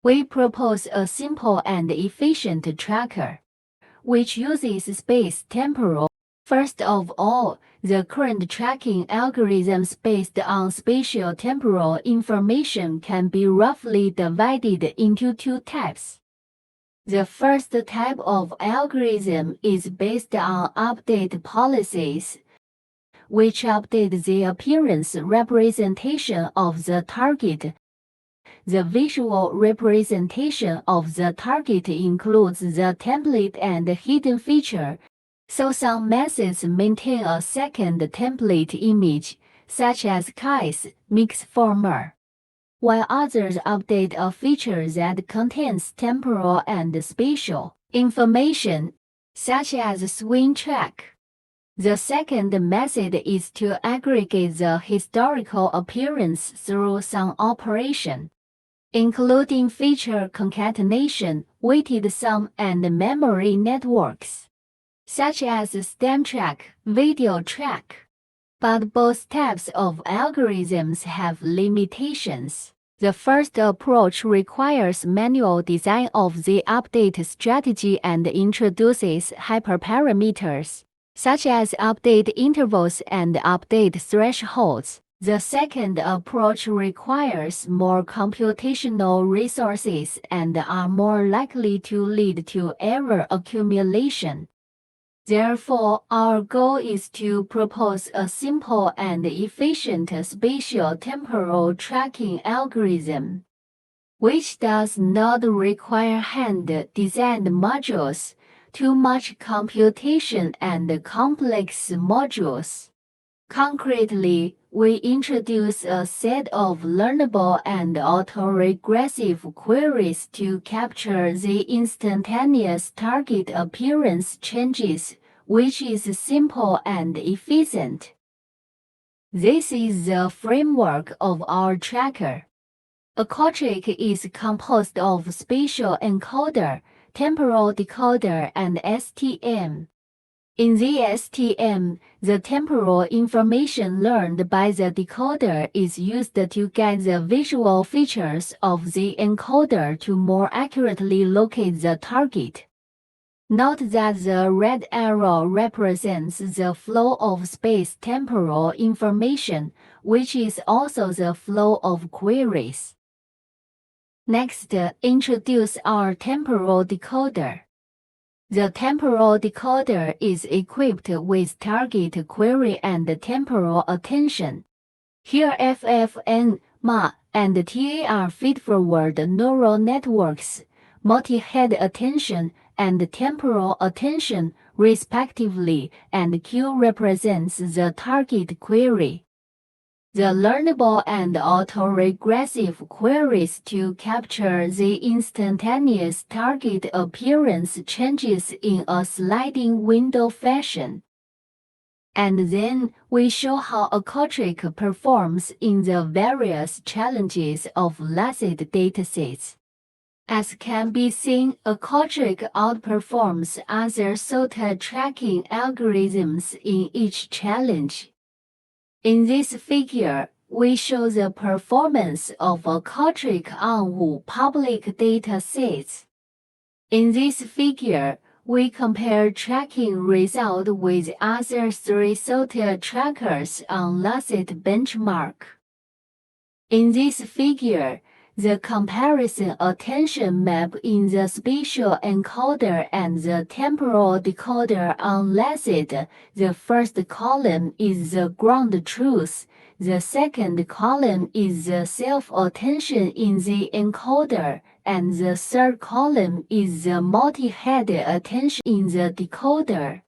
We propose a simple and efficient tracker, which uses space-temporal. First of all, the current tracking algorithms based on spatial-temporal information can be roughly divided into two types. The first type of algorithm is based on update policies, which update the appearance representation of the target. The visual representation of the target includes the template and hidden feature, so some methods maintain a second template image, such as Kai's mixformer, while others update a feature that contains temporal and spatial information, such as swing track. The second method is to aggregate the historical appearance through some operation, including feature concatenation, weighted sum, and memory networks, such as stem track, video track. But both types of algorithms have limitations. The first approach requires manual design of the update strategy and introduces hyperparameters, such as update intervals and update thresholds. The second approach requires more computational resources and are more likely to lead to error accumulation. Therefore, our goal is to propose a simple and efficient spatial-temporal tracking algorithm, which does not require hand-designed modules, too much computation, and complex modules. Concretely, we introduce a set of learnable and autoregressive queries to capture the instantaneous target appearance changes, which is simple and efficient. This is the framework of our tracker. AQATrack is composed of spatial encoder, temporal decoder, and STM. In the STM, the temporal information learned by the decoder is used to guide the visual features of the encoder to more accurately locate the target. Note that the red arrow represents the flow of space-temporal information, which is also the flow of queries. Next, introduce our temporal decoder. The temporal decoder is equipped with target query and temporal attention. Here FFN, MA, and TAR feed-forward neural networks, multi-head attention, and temporal attention, respectively, and Q represents the target query. The learnable and autoregressive queries to capture the instantaneous target appearance changes in a sliding window fashion. And then we show how AQATrack performs in the various challenges of lasted datasets. As can be seen, AQATrack outperforms other SOTA tracking algorithms in each challenge. In this figure, we show the performance of AQATrack on 5 public data sets. In this figure, we compare tracking result with other 3 SOTA trackers on lasted benchmark. In this figure, the comparison attention map in the spatial encoder and the temporal decoder on lasted. The first column is the ground truth, the second column is the self-attention in the encoder, and the third column is the multi-head attention in the decoder.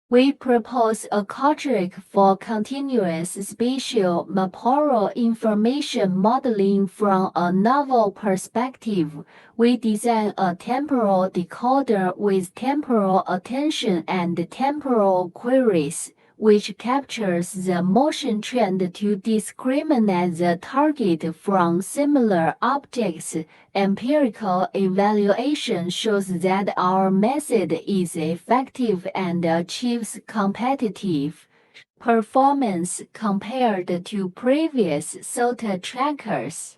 We propose AQATrack for continuous spatial temporal information modeling from a novel perspective. We design a temporal decoder with temporal attention and temporal queries, which captures the motion trend to discriminate the target from similar objects. Empirical evaluation shows that our method is effective and achieves competitive performance compared to previous SOTA trackers.